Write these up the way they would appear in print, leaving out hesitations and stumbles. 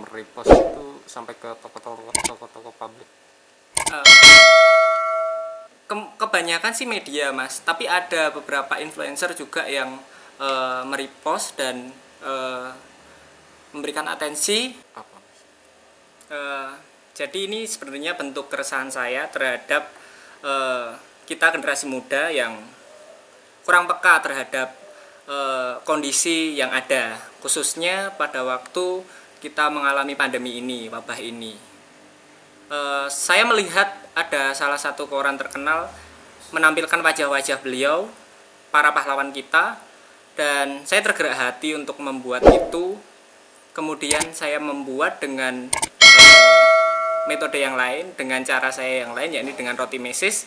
Repost itu sampai ke toko-toko publik. Kebanyakan sih media, Mas, tapi ada beberapa influencer juga yang merepost dan memberikan atensi. Apa? Jadi ini sebenarnya bentuk keresahan saya terhadap kita generasi muda yang kurang peka terhadap kondisi yang ada, khususnya pada waktu kita mengalami pandemi ini, wabah ini. Saya melihat ada salah satu koran terkenal menampilkan wajah-wajah beliau, para pahlawan kita, dan saya tergerak hati untuk membuat itu. Kemudian saya membuat dengan metode yang lain, dengan cara saya yang lain, yakni dengan roti mesis,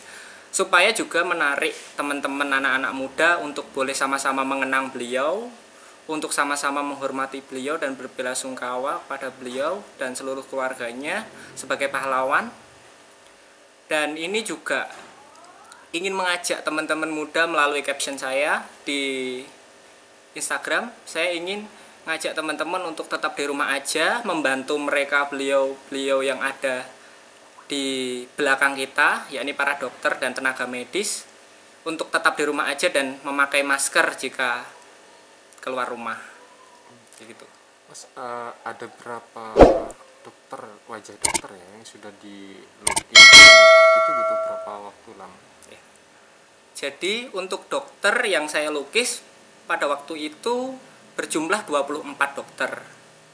supaya juga menarik teman-teman anak-anak muda untuk boleh sama-sama mengenang beliau, untuk sama-sama menghormati beliau dan berbelasungkawa pada beliau dan seluruh keluarganya sebagai pahlawan. Dan ini juga ingin mengajak teman-teman muda melalui caption saya di Instagram. Saya ingin ngajak teman-teman untuk tetap di rumah aja, membantu mereka beliau yang ada di belakang kita, yakni para dokter dan tenaga medis, untuk tetap di rumah aja dan memakai masker jika keluar rumah. Gitu. Mas, ada berapa wajah dokter ya yang sudah di login? Itu butuh berapa waktu lama? Ya. Jadi untuk dokter yang saya lukis pada waktu itu berjumlah 24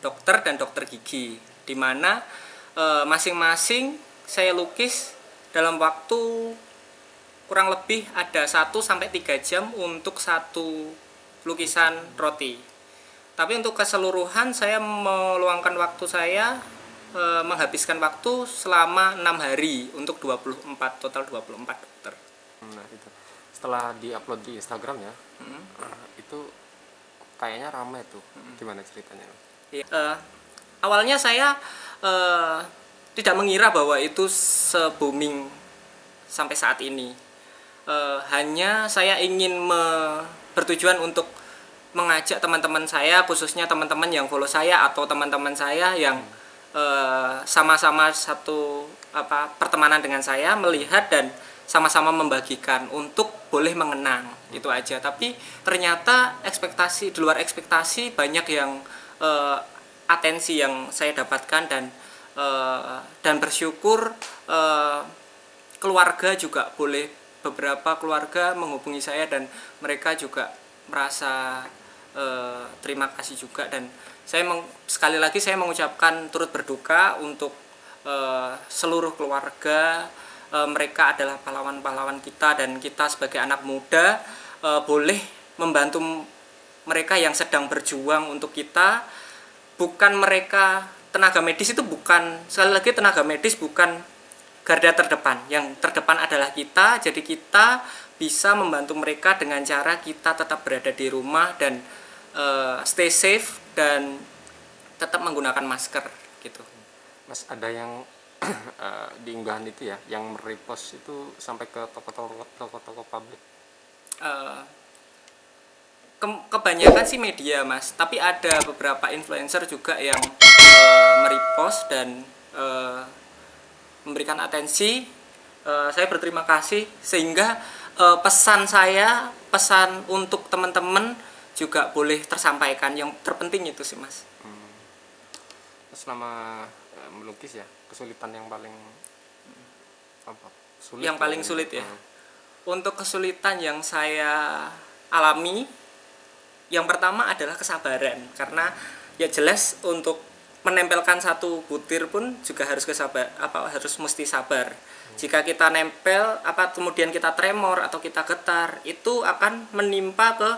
dokter dan dokter gigi, di mana masing-masing saya lukis dalam waktu kurang lebih ada 1-3 jam untuk satu lukisan roti. Tapi untuk keseluruhan saya meluangkan waktu saya menghabiskan waktu selama 6 hari untuk 24, total 24 dokter. Nah, itu setelah diupload di Instagram ya, itu kayaknya ramai tuh. Gimana ceritanya? Awalnya saya tidak mengira bahwa itu se-booming sampai saat ini. Hanya saya ingin bertujuan untuk mengajak teman-teman saya, khususnya teman-teman yang follow saya atau teman-teman saya yang sama-sama satu pertemanan dengan saya, melihat dan sama-sama membagikan untuk boleh mengenang, itu aja. Tapi ternyata di luar ekspektasi banyak yang atensi yang saya dapatkan, dan bersyukur keluarga juga beberapa keluarga menghubungi saya dan mereka juga merasa terima kasih juga. Dan sekali lagi saya mengucapkan turut berduka untuk seluruh keluarga. Mereka adalah pahlawan-pahlawan kita dan kita sebagai anak muda boleh membantu mereka yang sedang berjuang untuk kita. Bukan mereka, tenaga medis itu bukan, sekali lagi tenaga medis bukan garda terdepan. Yang terdepan adalah kita, jadi kita bisa membantu mereka dengan cara kita tetap berada di rumah dan stay safe dan tetap menggunakan masker gitu. Mas, ada yang di unggahan itu ya, yang merepost itu sampai ke toko-toko publik. Kebanyakan sih media, Mas, tapi ada beberapa influencer juga yang merepost dan memberikan atensi. Saya berterima kasih sehingga pesan untuk teman-teman juga boleh tersampaikan. Yang terpenting itu sih, Mas. Selama melukis ya, kesulitan yang paling sulit? Yang paling sulit ya. Untuk kesulitan yang saya alami, yang pertama adalah kesabaran, karena ya jelas untuk menempelkan satu butir pun juga harus mesti sabar. Jika kita nempel kemudian kita tremor atau kita getar, itu akan menimpa ke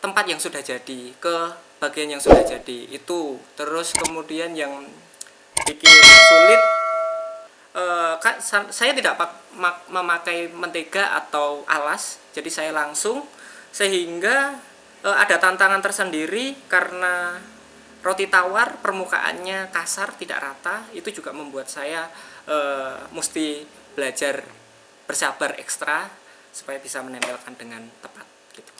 tempat yang sudah jadi, ke bagian yang sudah jadi itu. Terus kemudian yang bikin sulit, saya tidak memakai mentega atau alas, jadi saya langsung, sehingga ada tantangan tersendiri karena roti tawar permukaannya kasar, tidak rata. Itu juga membuat saya mesti belajar bersabar ekstra supaya bisa menempelkan dengan tepat gitu.